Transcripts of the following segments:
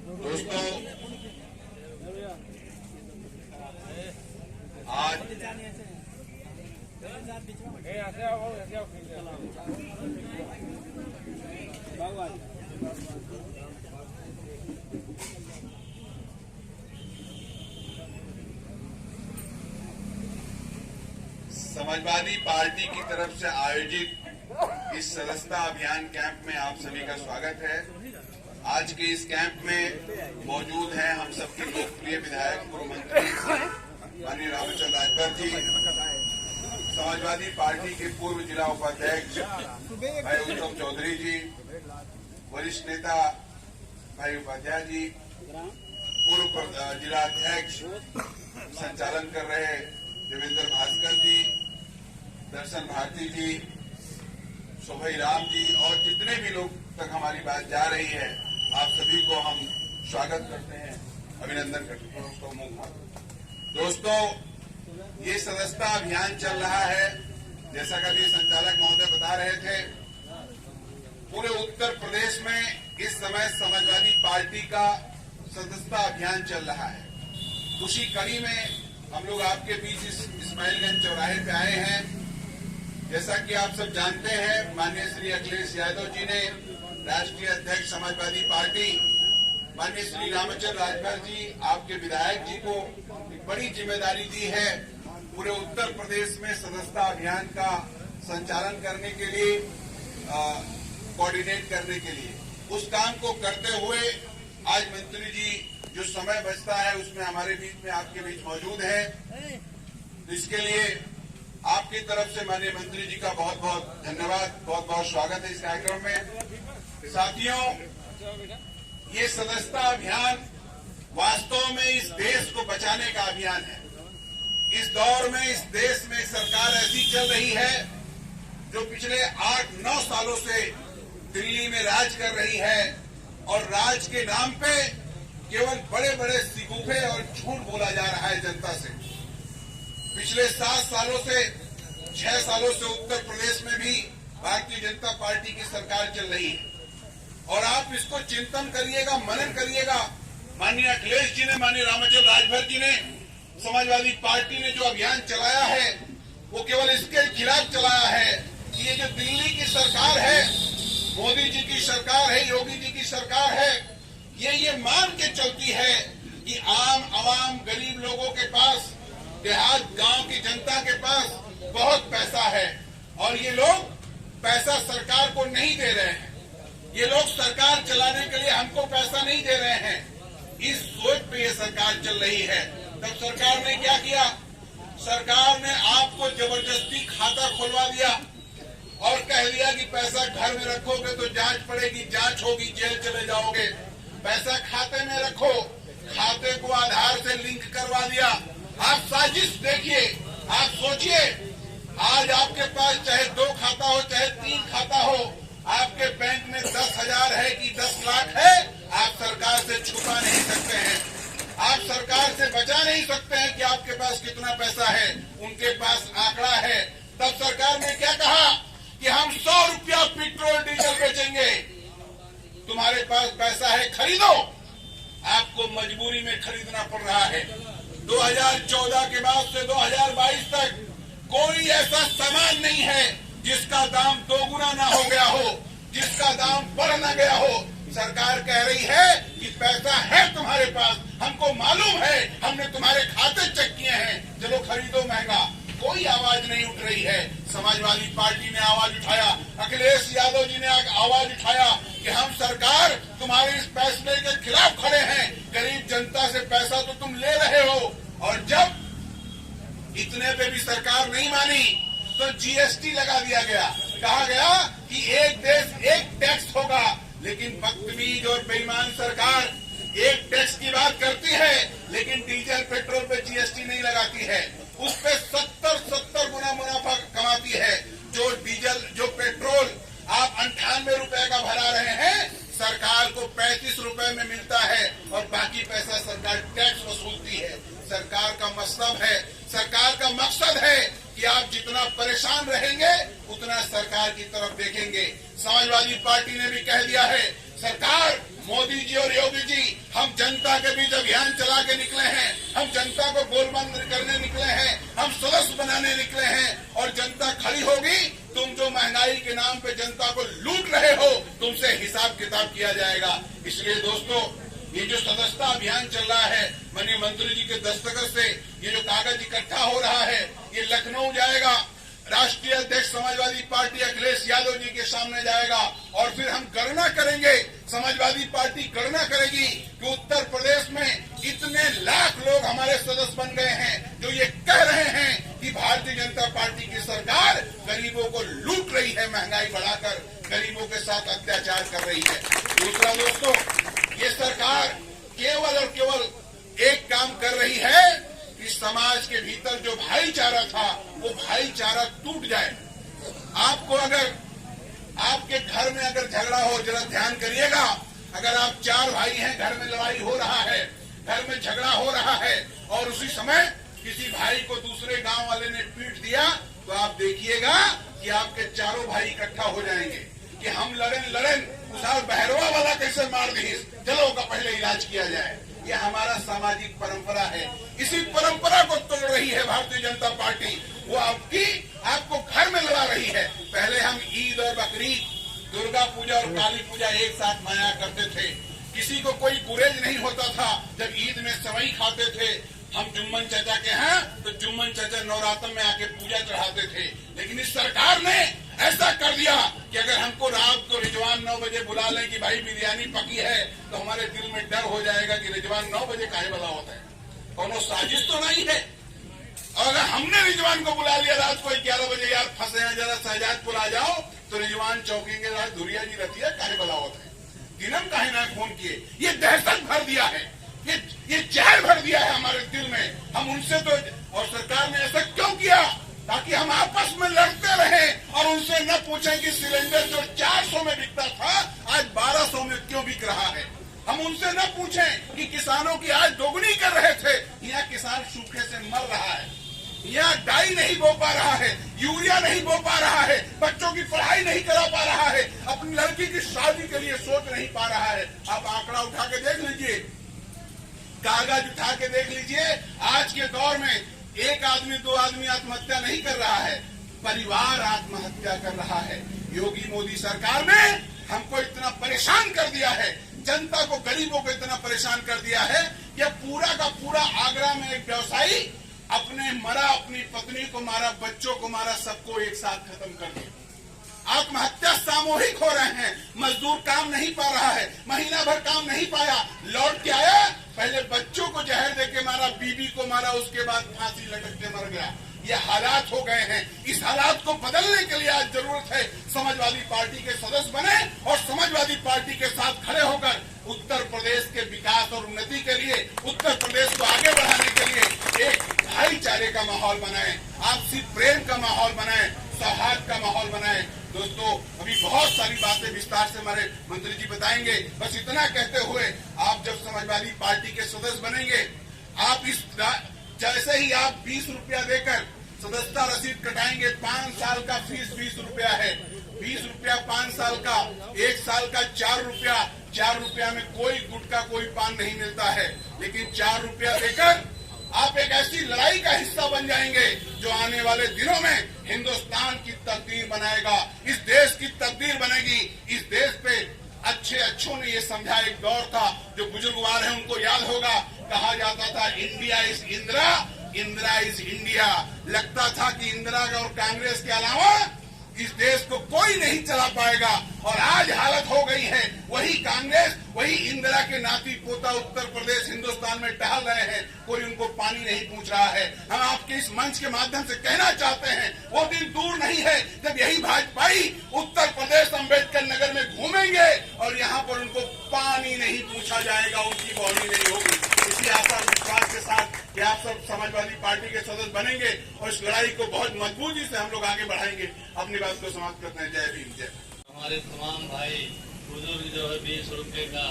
दोस्तों, आज समाजवादी पार्टी की तरफ से आयोजित इस सदस्यता अभियान कैंप में आप सभी का स्वागत है। आज के इस कैंप में मौजूद हैं हम सबके लोकप्रिय विधायक पूर्व मंत्री माननीय रामचंद्र राजभर जी, समाजवादी पार्टी के पूर्व जिला उपाध्यक्ष भाई उत्तम चौधरी जी, वरिष्ठ नेता भाई उपाध्याय जी, पूर्व जिला अध्यक्ष संचालन कर रहे देवेंद्र भास्कर जी, दर्शन भारती जी, शोभई राम जी और जितने भी लोग तक हमारी बात जा रही है, आप सभी को हम स्वागत करते हैं, अभिनंदन करते हैं। दोस्तों, ये सदस्यता अभियान चल रहा है, जैसा कि संचालक महोदय बता रहे थे, पूरे उत्तर प्रदेश में इस समय समाजवादी पार्टी का सदस्यता अभियान चल रहा है। उसी कड़ी में हम लोग आपके बीच इस इस्माइलगंज चौराहे पे आए हैं। जैसा कि आप सब जानते हैं, माननीय श्री अखिलेश यादव जी ने राष्ट्रीय अध्यक्ष समाजवादी पार्टी माननीय श्री रामचंद्र राजभर जी, आपके विधायक जी को एक बड़ी जिम्मेदारी दी है पूरे उत्तर प्रदेश में सदस्यता अभियान का संचालन करने के लिए, कोऑर्डिनेट करने के लिए। उस काम को करते हुए आज मंत्री जी जो समय बचता है उसमें हमारे बीच में आपके बीच मौजूद है। तो इसके लिए आपकी तरफ से माननीय मंत्री जी का बहुत बहुत धन्यवाद, बहुत बहुत स्वागत है इस कार्यक्रम में। साथियों, ये सदस्यता अभियान वास्तव में इस देश को बचाने का अभियान है। इस दौर में इस देश में सरकार ऐसी चल रही है जो पिछले 8-9 सालों से दिल्ली में राज कर रही है और राज के नाम पे केवल बड़े बड़े सिगुफे और झूठ बोला जा रहा है जनता से। पिछले 7 सालों से 6 सालों से उत्तर प्रदेश में भी भारतीय जनता पार्टी की सरकार चल रही है और आप इसको चिंतन करिएगा, मनन करिएगा। माननीय अखिलेश जी ने, माननीय रामचंद्र राजभर जी ने, समाजवादी पार्टी ने जो अभियान चलाया है वो केवल इसके खिलाफ चलाया है कि ये जो दिल्ली की सरकार है, मोदी जी की सरकार है, योगी जी की सरकार है, ये मान के चलती है कि आम आवाम गरीब लोगों के पास, देहात गांव की जनता के पास बहुत पैसा है और ये लोग पैसा सरकार को नहीं दे रहे हैं। ये लोग सरकार चलाने के लिए हमको पैसा नहीं दे रहे हैं। इस सोच पे ये सरकार चल रही है। तब सरकार ने क्या किया? सरकार ने आपको जबरदस्ती खाता खुलवा दिया और कह दिया कि पैसा घर में रखोगे तो जांच पड़ेगी, जांच होगी, जेल चले जाओगे। पैसा खाते में रखो, खाते को आधार से लिंक करवा दिया। आप साजिश देखिए, आप सोचिए, आज आपके पास चाहे 2 खाता हो चाहे 3 खाता हो, आपके बैंक में 10,000 है कि 10 लाख है, आप सरकार से छुपा नहीं सकते हैं, आप सरकार से बचा नहीं सकते हैं कि आपके पास कितना पैसा है। उनके पास आंकड़ा है। तब सरकार ने क्या कहा कि हम 100 रुपया पेट्रोल डीजल बेचेंगे, तुम्हारे पास पैसा है खरीदो। आपको मजबूरी में खरीदना पड़ रहा है। 2014 के बाद से 2022 तक कोई ऐसा सामान नहीं है जिसका दाम 2 गुना ना हो गया हो, जिसका दाम बढ़ ना गया हो। सरकार कह रही है कि पैसा है तुम्हारे पास, हमको मालूम है, हमने तुम्हारे खाते चेक किए हैं, चलो खरीदो महंगा। कोई आवाज नहीं उठ रही है। समाजवादी पार्टी ने आवाज उठाया, अखिलेश यादव जी ने आवाज उठाया कि हम सरकार तुम्हारे इस फैसले के खिलाफ खड़े हैं, गरीब जनता से पैसा तो तुम ले रहे हो। और जब इतने पे भी सरकार नहीं मानी तो जीएसटी लगा दिया गया। कहा गया कि एक देश एक टैक्स होगा, लेकिन बदतमीज और बेईमान सरकार एक टैक्स की बात करती है लेकिन डीजल पेट्रोल पे जीएसटी नहीं लगाती है। उस पे 70 गुना मुनाफा कमाती है। जो डीजल, जो पेट्रोल आप 98 रुपए का भरा रहे हैं, सरकार को 35 रुपए में मिलता है और बाकी पैसा सरकार टैक्स वसूलती है। सरकार का मतलब है, सरकार का मकसद है कि आप जितना परेशान रहेंगे उतना सरकार की तरफ देखेंगे। समाजवादी पार्टी ने भी कह दिया है, सरकार, मोदी जी और योगी जी हम जनता के बीच अभियान चला के निकले हैं, हम जनता को गोलबंद करने निकले हैं, हम सदस्य बनाने निकले हैं। और जनता खड़ी होगी, तुम जो महंगाई के नाम पे जनता को लूट रहे हो, तुमसे हिसाब किताब किया जाएगा। इसलिए दोस्तों, ये जो सदस्यता अभियान चल रहा है, माननीय मंत्री जी के दस्तखत से ये जो कागज इकट्ठा हो रहा है, ये लखनऊ जाएगा, राष्ट्रीय अध्यक्ष समाजवादी पार्टी अखिलेश यादव जी के सामने जाएगा और फिर हम गणना करेंगे। समाजवादी पार्टी गणना करेगी कि उत्तर प्रदेश में इतने लाख लोग हमारे सदस्य बन गए हैं जो ये कह रहे हैं कि भारतीय जनता पार्टी की सरकार गरीबों को लूट रही है, महंगाई बढ़ाकर गरीबों के साथ अत्याचार कर रही है। दूसरा दोस्तों, ये सरकार केवल और केवल एक काम कर रही है कि समाज के भीतर जो भाईचारा था, वो भाईचारा टूट जाए। आपको अगर आपके घर में अगर झगड़ा हो, जरा ध्यान करिएगा, अगर आप 4 भाई हैं, घर में लड़ाई हो रहा है, घर में झगड़ा हो रहा है और उसी समय किसी भाई को दूसरे गांव वाले ने पीट दिया, तो आप देखिएगा कि आपके चारों भाई इकट्ठा हो जाएंगे कि हम लड़ें उस बहरवा वाला कैसे मार दी, चलो का पहले इलाज किया जाए। ये हमारा सामाजिक परंपरा है। इसी परंपरा को तोड़ रही है भारतीय जनता पार्टी। वो आपको घर में लड़ा रही है। पहले हम ईद और बकरीद, दुर्गा पूजा और काली पूजा एक साथ मनाया करते थे। किसी को कोई गुरेज नहीं होता था जब ईद में सेवई खाते थे। हम जुम्मन चाचा के हैं तो जुम्मन चाचा नवरात्र में आके पूजा चढ़ाते थे। लेकिन इस सरकार ने ऐसा कर दिया कि अगर हमको रात को रिजवान 9 बजे बुला लें कि भाई बिरयानी पकी है, तो हमारे दिल में डर हो जाएगा कि रिजवान 9 बजे काहे बुला होता है, कोनो साजिश तो नहीं है। और अगर हमने रिजवान को बुला लिया रात को 11 बजे, यार फंसे हैं जरा शहजादपुर आ जाओ, तो रिजवान चौकेंगे, रात धुरिया जी रहती है, काहे बुला होता है, दिनम काहे ना फोन किए। ये दहशत भर दिया है, ये जहर भर दिया है हमारे दिल में। हम उनसे तो, और सरकार ने ऐसा क्यों किया, ताकि हम आपस में लड़ते रहे और उनसे न पूछें कि सिलेंडर जो 400 में बिकता था आज 1200 में क्यों बिक रहा है। हम उनसे न पूछें कि किसानों की आज दोगुनी कर रहे थे। यहाँ किसान सूखे से मर रहा है, यहाँ डाई नहीं बो पा रहा है, यूरिया नहीं बो पा रहा है, बच्चों की पढ़ाई नहीं करा पा रहा है, अपनी लड़की की शादी के लिए सोच नहीं पा रहा है। आप आंकड़ा उठा के देख लीजिए, कागज उठा के देख लीजिए। आज के दौर में 1 आदमी 2 आदमी आत्महत्या नहीं कर रहा है, परिवार आत्महत्या कर रहा है। योगी मोदी सरकार ने हमको इतना परेशान कर दिया है, जनता को, गरीबों को इतना परेशान कर दिया है कि पूरा का पूरा आगरा में एक व्यवसायी अपनी पत्नी को मारा, बच्चों को मारा, सबको एक साथ खत्म कर दिया। आत्महत्या सामूहिक हो रहे हैं। मजदूर काम नहीं पा रहा है, महीना भर काम नहीं पाया, लौट के आया, पहले बच्चों को जहर देके मारा, बीबी को मारा, उसके बाद फांसी लटक के मर गया। ये हालात हो गए हैं। इस हालात को बदलने के लिए आज जरूरत है समाजवादी पार्टी के सदस्य बने और समाजवादी पार्टी के साथ खड़े होकर उत्तर प्रदेश के विकास और उन्नति के लिए, उत्तर प्रदेश को आगे बढ़ाने के लिए एक भाईचारे का माहौल बनाएं, आपसी प्रेम का माहौल बनाएं, सौहार्द का माहौल बनाएं। दोस्तों, अभी बहुत सारी बातें विस्तार से हमारे मंत्री जी बताएंगे। बस इतना कहते हुए, आप जब समाजवादी पार्टी के सदस्य बनेंगे, आप जैसे ही आप 20 रुपया देकर सदस्यता रसीद कटाएंगे, 5 साल का फीस 20 रुपया है, 20 रुपया 5 साल का, 1 साल का 4 रुपया। 4 रुपया में कोई गुटखा कोई पान नहीं मिलता है, लेकिन 4 रुपया देकर आप एक ऐसी लड़ाई का हिस्सा बन जाएंगे जो आने वाले दिनों में हिंदुस्तान की तकदीर बनाएगा, इस देश की तकदीर बनेगी। इस देश पे अच्छों ने ये समझा, एक दौर था, जो बुजुर्गवार हैं उनको याद होगा, कहा जाता था India is Indira, Indira is India. लगता था कि इंदिरा और कांग्रेस के अलावा इस देश को कोई नहीं चला पाएगा, और आज हालत हो गई है, वही कांग्रेस, वही इंदिरा के नाती पोता उत्तर प्रदेश हिंदुस्तान में टहल रहे हैं, कोई उनको पानी नहीं पूछ रहा है। हम आपके इस मंच के माध्यम से कहना चाहते हैं, वो दिन दूर नहीं है जब यही भाजपाई उत्तर प्रदेश अम्बेडकर नगर में घूमेंगे और यहाँ पर उनको पानी नहीं पूछा जाएगा, उनकी बॉडी नहीं होगी। इसी आशा विश्वास के साथ कि आप सब समाजवादी पार्टी के सदस्य बनेंगे और इस लड़ाई को बहुत मजबूती से हम लोग आगे बढ़ाएंगे। अपनी बात को समाप्त करते हैं। जय भीम, जय। हमारे तमाम भाई बुजुर्ग जो है 20 रुपये का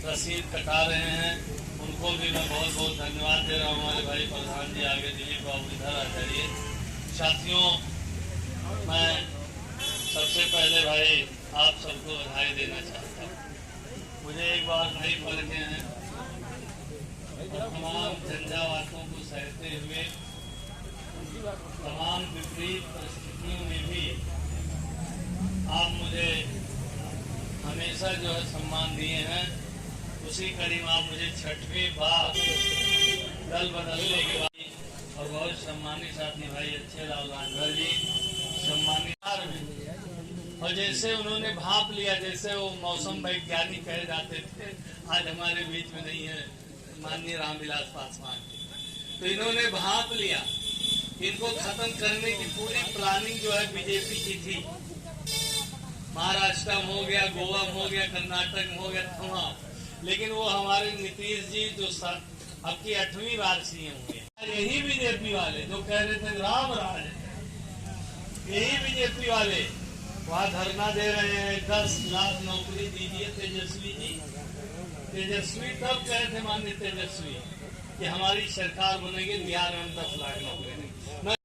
रसीद कटा रहे हैं, उनको भी मैं बहुत बहुत धन्यवाद दे रहा हूँ। हमारे भाई प्रधान जी आगे दिलीप बाबू इधर आ जाइए। साथियों, मैं सबसे पहले भाई आप सबको बधाई देना चाहता हूँ। मुझे एक बार भाई पढ़ के हैं, तमाम झंझावातों को सहते हुए तमाम विपरीत परिस्थितियों में भी आप मुझे हमेशा जो है सम्मान दिए हैं। उसी कड़ी में आप मुझे 6वीं बार दल बदलने के बाद और बहुत सम्मानित साथी भाई अच्छे लाल लांघर जी सम्मानित में, और जैसे उन्होंने भाप लिया, जैसे वो मौसम वैज्ञानिक कहे जाते थे, आज हमारे बीच में नहीं है माननीय रामविलास पासवान, तो इन्होंने भाप लिया। इनको खत्म करने की पूरी प्लानिंग जो है बीजेपी की थी। महाराष्ट्र में हो गया, गोवा में हो गया, कर्नाटक में हो गया, तमाम, लेकिन वो हमारे नीतीश जी जो अब की 8वीं बार सीएम हुए, यही बीजेपी वाले जो कह रहे थे राम राज, यही बीजेपी वाले वहाँ धरना दे रहे हैं 10 लाख नौकरी दीजिए तेजस्वी जी। तेजस्वी तब कहे थे माननीय तेजस्वी कि हमारी सरकार बनेगी, बिहार में 10 लाख नौकरी।